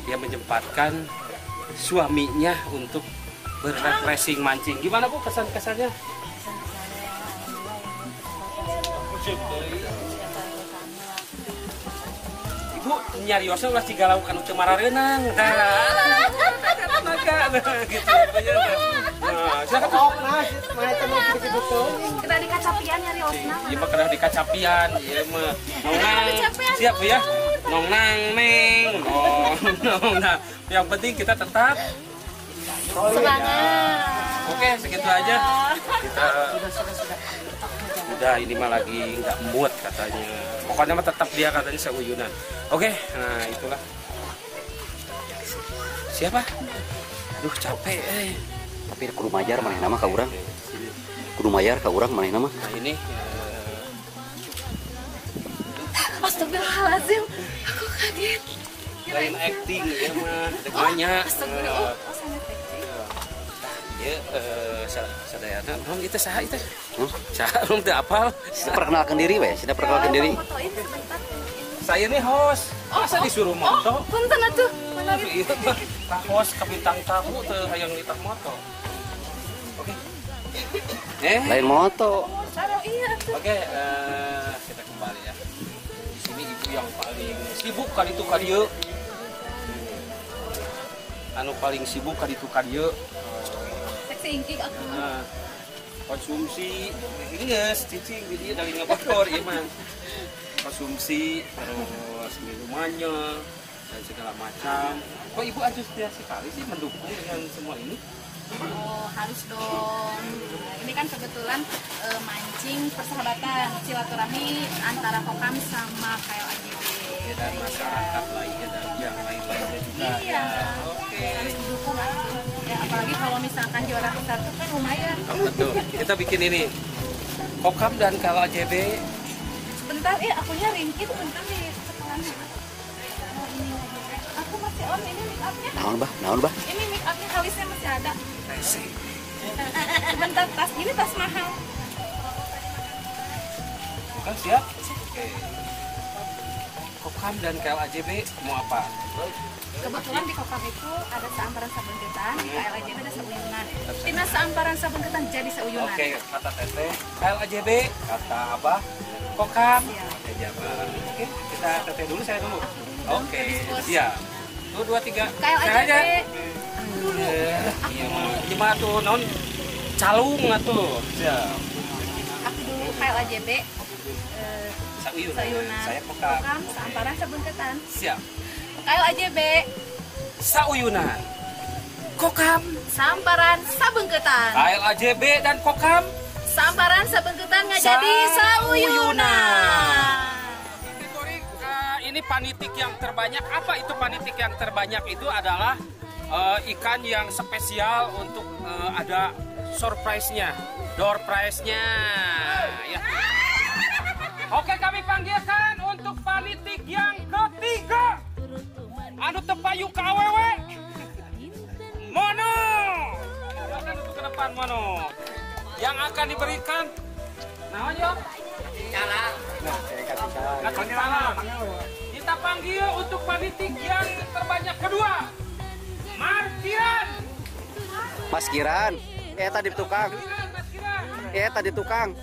Speaker 3: Dia menyempatkan suaminya untuk berrefreshing mancing. Gimana Bu kesan-kesannya? Ibu nyariosnya ulah ciga laukan untuk mararenang. Gitu. Nah, silakan.
Speaker 6: Kita di kacapian nyari osna.
Speaker 3: Iya mah kena di kacapian. Iya mah. Nongnang. Siap Bu ya. Nongnang neng. Nong. Nah, yang penting kita tetap
Speaker 6: Semangat.
Speaker 3: Oke, segitu aja. Kita udah ini mah lagi nggak mood katanya. Pokoknya mah tetap dia katanya sauyunan. Oke, nah itulah. Siapa? Duh capek.
Speaker 5: Tapi kudu majar maneh nama ka urang. Kudu mayar ka urang maneh nama.
Speaker 3: Nah ini
Speaker 6: Astagfirullahaladzim. Aku kaget.
Speaker 3: lain acting ya mah, banyak. Ya, sadayana, non itu saha itu? Saha, non teu apal.
Speaker 5: Perkenalkan diri we, sudah perkenalkan diri.
Speaker 6: Fotoin sebentar.
Speaker 3: Saya nih host, masa disuruh moto?
Speaker 6: Punten atuh. Mana
Speaker 3: Tapi itu mah ka host ka bintang tamu teu hayang nitah moto. Oke.
Speaker 5: Lain moto.
Speaker 6: iya tuh.
Speaker 3: Oke, kita kembali ya. Di sini ibu yang paling sibuk kali itu kadieu. Anu paling sibuk kali itu kadieu.
Speaker 6: Seksi ingkik aku.
Speaker 3: Nah, konsumsi ini guys cicing jadi dari ngabakor ya mah konsumsi terus minumannya dan segala macam. Kok ibu antusias sekali sih mendukung dengan semua ini?
Speaker 6: Oh, harus dong. Ini kan kebetulan mancing persahabatan, silaturahmi antara Kokam sama KLAJB.
Speaker 3: Dan masyarakat lainnya dan yang lain-lainnya juga.
Speaker 6: Iya.
Speaker 3: Oke.
Speaker 6: Harus didukung. Ya, apalagi kalau misalkan juara satu kan lumayan.
Speaker 3: Betul. Kita bikin ini. Kokam dan KLAJB.
Speaker 6: Bentar, akunya ringkit bentar nih. Aku masih on ini make up-nya.
Speaker 5: Naon bah?
Speaker 6: Ini make up-nya alisnya masih ada. Bentar, ini tas mahal.
Speaker 3: Bukan siap? Oke. Kokam dan KLAJB mau apa?
Speaker 6: Kebetulan di Kokam itu ada seamparan sabun ketan, di KLAJB ada seuyunan. Timnas seamparan sabun ketan jadi seuyunan.
Speaker 3: Oke, kata Teteh KLAJB, kata Abah Kokam. Oke, jabat. Oke, kita Teteh dulu, saya dulu. Oke, siap. 1, 2, 3.
Speaker 6: KLAJB.
Speaker 3: Iya mah, gimana tuh non calung atuh. Siap.
Speaker 6: Aku dulu KLAJB. Seuyunan.
Speaker 3: Saya Kokam.
Speaker 6: Kokam seamparan sabun ketan.
Speaker 3: Siap.
Speaker 6: KLAJB.
Speaker 3: Sauyunan. Kokam.
Speaker 6: Seamparan sabun ketan.
Speaker 3: KLAJB dan Kokam.
Speaker 6: Seamparan sabun ketan nggak jadi seuyunan.
Speaker 3: Ini panitik yang terbanyak. Apa itu panitik yang terbanyak? Itu adalah ikan yang spesial untuk ada surprise-nya, door prize-nya. Ya. Oke, kami panggilkan untuk panitik yang ketiga. Anu tepayung ke awewe. Mono. Silakan untuk ke depan Mono. Yang akan diberikan namanya Cala. Kita panggil untuk panitik yang terbanyak kedua. Markiran.
Speaker 5: Mas Kiran. Tadi tukang. Tadi tukang.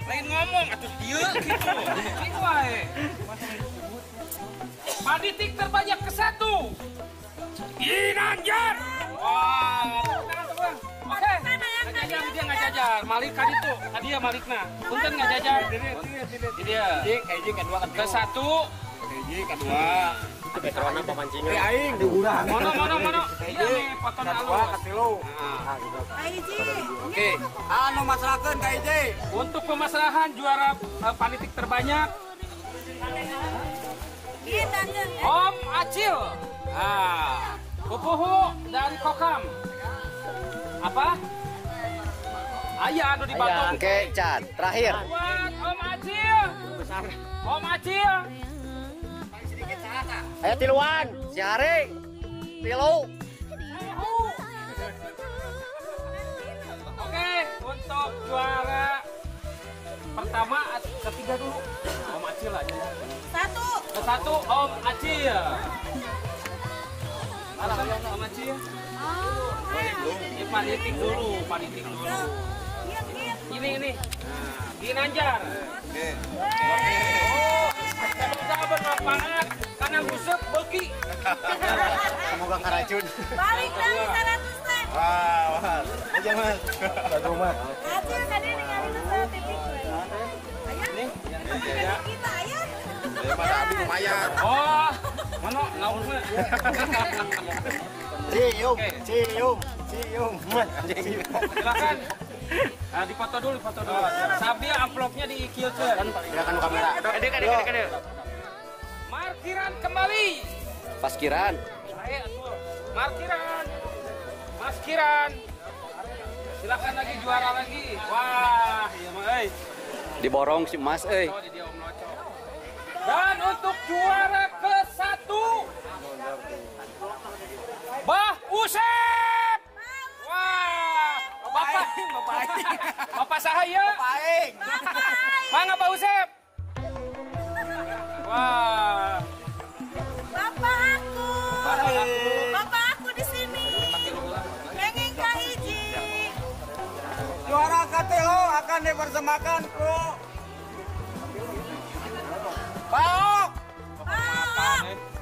Speaker 3: Lain ngomong atuh dieu gitu. Gitu wae. Panitik terbanyak ke-1. Ginanjar. Wah, oke. Ngajajar dia ngajajar. Malik kan itu. Tadi ya Malikna. Punten ngajajar. Ini dia. Hiji kedua ke-1. Hiji kedua. Kebetulan pemancingnya. Aing diurang. Mono. Iya nih foto alus. Katilu. Oke.
Speaker 1: Anu masrakeun ka hiji.
Speaker 3: Untuk pemasrahan juara panitik terbanyak Om Acil. Pupuhu dan Kokam. Apa? Ayah anu dibantu.
Speaker 5: Oke, Chan. Terakhir.
Speaker 3: Buat Om Acil. Om Acil.
Speaker 5: Ayo tiluan. Si Hari. Tilu.
Speaker 3: Oke, untuk juara pertama ketiga dulu. Om Acil aja. Ke-1 Om Acil. Mana Om Acil? Ini panitik dulu. Ini. Ginanjar. Oke. Semoga bermanfaat karena busuk beki.
Speaker 1: Semoga karacun.
Speaker 6: Balik lagi 100%.
Speaker 1: Wah. Aja Mas. Satu Mas.
Speaker 6: Hasil tadi ningali tuh titik.
Speaker 3: Ini
Speaker 6: Kita ayah.
Speaker 2: Daripada abi lumayan.
Speaker 3: oh, mana lauknya?
Speaker 1: Cium.
Speaker 3: Silakan. Dipoto dulu. Sambil amplopnya diikilkeun.
Speaker 1: Gerakan kamera.
Speaker 3: Kadek. Markiran kembali.
Speaker 5: Pas Kiran.
Speaker 3: Markiran. Mas Kiran. Silakan lagi juara lagi. Wah, iya mah euy.
Speaker 5: Diborong si Mas euy.
Speaker 3: Dan untuk juara ke-1 Bah Usep. Wah, Bapak sahaya. Mangga Bah Usep. Wah.
Speaker 6: Bapak aku di sini. Pengen kahiji.
Speaker 1: Juara KTO akan dipersembahkan pro Paok.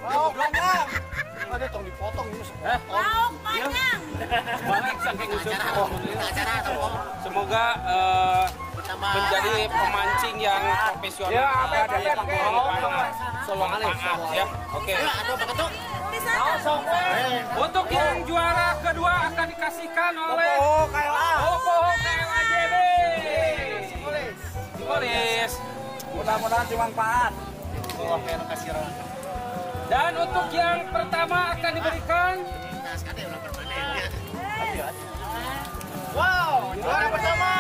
Speaker 1: Paok banyak. Ada tong dipotong ini.
Speaker 6: Paok banyak.
Speaker 3: balik saking usul. Semoga menjadi pemancing yang profesional ya. Oke. Untuk yang juara kedua akan dikasihkan oleh Popoho KLAJB. Simbolis.
Speaker 1: Mudah-mudahan bermanfaat.
Speaker 3: Dan untuk yang pertama akan diberikan
Speaker 1: Juara pertama.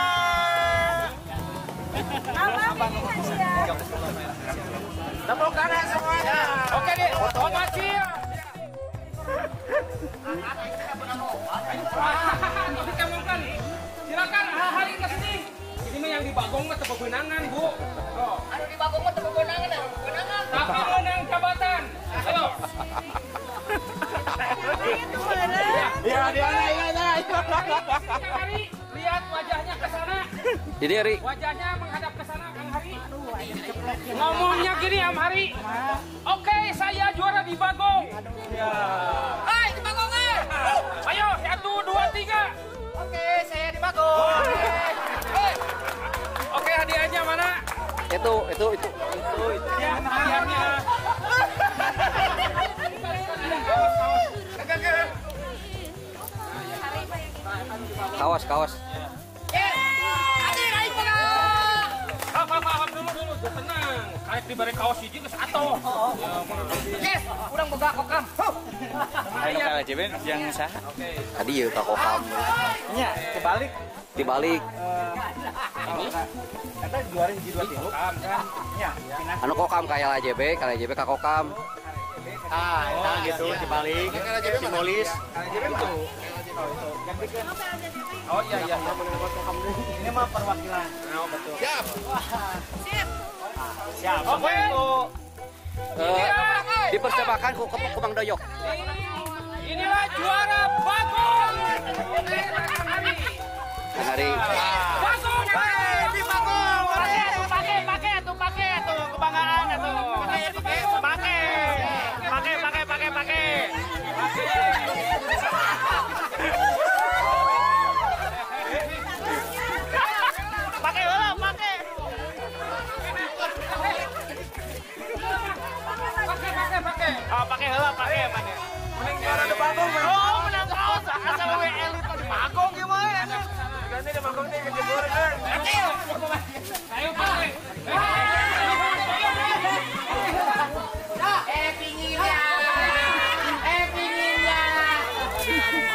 Speaker 1: Tepuk tangan semuanya.
Speaker 3: oke deh, omaci. Silakan hari ke sini. Ini mah yang di Bagong mah teu benangan, Bu. Oh.
Speaker 8: Anu di Bagong mah teu benangan, benangan.
Speaker 3: Tapi menang jabatan. Ayo.
Speaker 1: Ya, dia.
Speaker 3: Hari, lihat wajahnya ke sana.
Speaker 5: Jadi Ari,
Speaker 3: Wajahnya menghadap ke sana, Kang Hari. Ngomongnya gini, Am Hari. Oke, saya juara di Bagong.
Speaker 8: Hai, di Bagong.
Speaker 3: Ayo, 1, 2, 3.
Speaker 8: Oke, saya di Bagong.
Speaker 3: Oke, hadiahnya mana?
Speaker 5: itu.
Speaker 3: Ya, hadiahnya.
Speaker 5: Kawas.
Speaker 8: Hadir aing
Speaker 3: Paham dulu, tenang. Kayak diberi kaos hiji geus atoh.
Speaker 8: Yes, urang boga kokam.
Speaker 4: Ayo KLAJB yang sah.
Speaker 5: Tadi ya ka kokam.
Speaker 4: Nya, kebalik.
Speaker 5: Dibalik.
Speaker 4: Kata juara hiji 2 tilu.
Speaker 3: Kan.
Speaker 4: Nya,
Speaker 5: Anu kokam KLAJB ka kokam.
Speaker 4: gitu dibalik. Simbolis.
Speaker 3: Oh iya.
Speaker 4: Ini mah perwakilan. Betul.
Speaker 2: Siap.
Speaker 4: Siap.
Speaker 3: Oke.
Speaker 5: Dipersiapkan ku Mang Doyok.
Speaker 3: Inilah juara Bagong.
Speaker 5: Kang Ari.
Speaker 3: Bagong.
Speaker 8: Di Bagong. Pakai tuh kebanggaan atuh. Pakai. Pakai heula, pakai. Pakai heula, pakai mana?
Speaker 3: Mending juara di Bagong.
Speaker 8: Oh, menang kaos asal we elit di Bagong gimana?
Speaker 3: Ganti di Bagong nih kejeboran. Ayo pakai.
Speaker 8: Pinginnya.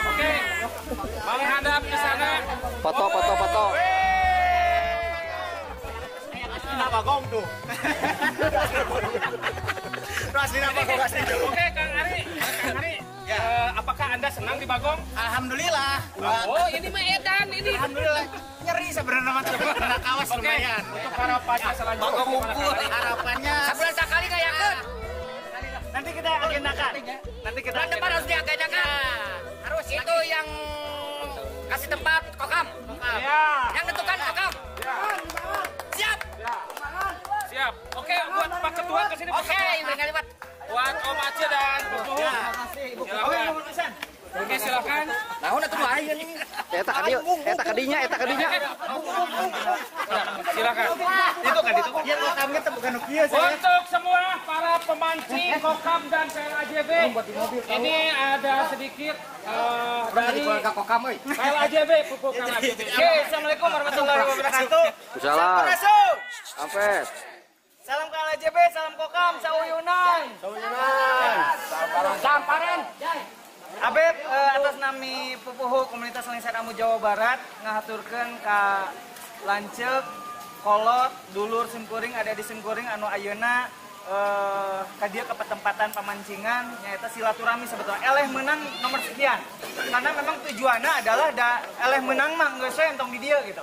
Speaker 3: Oke. Menghadap ke sana.
Speaker 5: Foto.
Speaker 4: Aslinya Bagong tuh. Aslinya Bagong aslinya.
Speaker 3: Oke, Kang Ari. Apakah Anda senang di Bagong?
Speaker 4: Alhamdulillah.
Speaker 3: Oh, ini mah edan ini.
Speaker 4: Alhamdulillah. Nyeri sebenarnya mah kena kawas
Speaker 3: Oke.
Speaker 4: lumayan.
Speaker 3: Untuk harapannya selanjutnya.
Speaker 4: Bagong unggul. Harapannya
Speaker 8: Sebulan sekali kayakeun.
Speaker 4: nanti kita agendakan.
Speaker 8: Bulan depan harus diagendakan. Harus itu yang kasih tempat kokam.
Speaker 3: Ya.
Speaker 8: Yang nentukan kokam. Siap.
Speaker 3: Siap. Oke, buat Pak Ketua ke sini.
Speaker 8: Oke, berikan lipat.
Speaker 3: Buat Om Aceh dan Bu Puhu. Silakan. Oke, silakan.
Speaker 8: Naon atuh aing ini.
Speaker 5: Eta kadinya.
Speaker 3: Silakan.
Speaker 4: Itu kan itu. Yang kokamnya tuh bukan Nokia saya.
Speaker 3: Untuk semua para pemancing kokam dan KLAJB, ini ada sedikit dari KLAJB, pupuk KLAJB.
Speaker 4: Oke, assalamualaikum warahmatullahi wabarakatuh.
Speaker 5: Salam. Ampes.
Speaker 4: Salam KLAJB, salam kokam, sauyunan.
Speaker 3: Samparan.
Speaker 4: Abet atas nami Pupuhu Komunitas Lengser Amu Jawa Barat ngahaturkeun ka Lanceuk, Kolot, Dulur Simkuring ada di Simkuring anu ayeuna ka dieu ketempatan pamancingan nyaeta silaturahmi sebetulnya eleh menang nomor sekian. Karena memang tujuannya adalah eleh menang mah geus we entong di dieu gitu.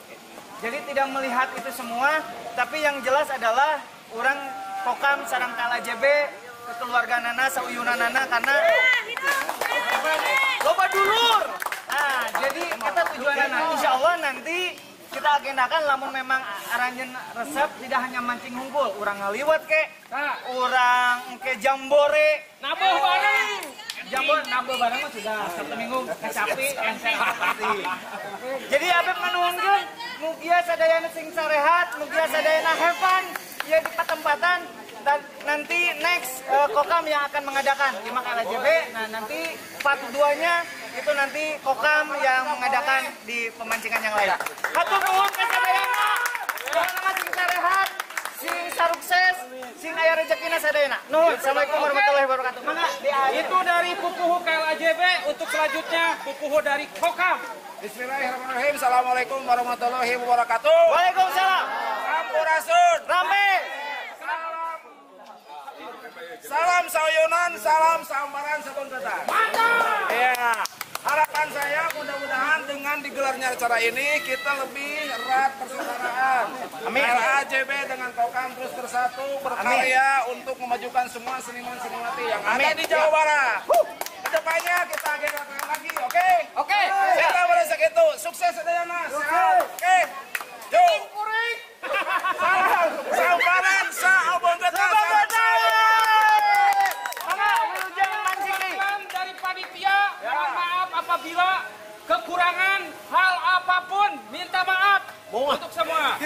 Speaker 4: Jadi tidak melihat itu semua, tapi yang jelas adalah orang kokam sareng KLAJB kekeluargaanana sauyunanana karena loba dulur. Nah, jadi kita tujuanana insya Allah nanti kita agendakan lamun memang aranjeun resep tidak hanya mancing hungkul, urang ngaliwat ke, urang ke jambore,
Speaker 3: Nabuh bareng.
Speaker 4: Jambon nambah barang mah sudah Sabtu Minggu kecapi enseng pasti. Jadi abek manuhunkeun mugia sadayana sing sarehat, mugia sadayana have fun ya di tempatan dan nanti next Kokam yang akan mengadakan di KLAJB. Nah, nanti part 2-nya itu nanti Kokam yang mengadakan di pemancingan yang lain. Hatur nuhun ka sadayana. Jangan sing sarehat, sing sarukses, sing aya rezekina sadayana. Nuhun. Assalamualaikum warahmatullahi wabarakatuh. Mangga
Speaker 3: Itu dari Pupuhu KLAJB. Untuk selanjutnya Pupuhu dari Kokam.
Speaker 2: Bismillahirrahmanirrahim. Assalamualaikum warahmatullahi wabarakatuh.
Speaker 4: Waalaikumsalam.
Speaker 2: Sampurasun.
Speaker 4: Rame.
Speaker 2: Salam sauyunan, salam samparan sabengketan. Ya, harapan saya mudah-mudahan dengan digelarnya acara ini kita lebih erat persaudaraan. KLAJB dengan Kokam terus bersatu berkarya untuk memajukan semua seniman-seniwati yang ada di Jawa Barat. Kedepannya kita agendakan lagi, oke?
Speaker 8: Oke.
Speaker 2: Kita merasa gitu, sukses sadayana. Oke. Yuk. Salam samparan sabengketan.
Speaker 3: Dari panitia, mohon maaf apabila kekurangan hal apapun, minta maaf untuk semua.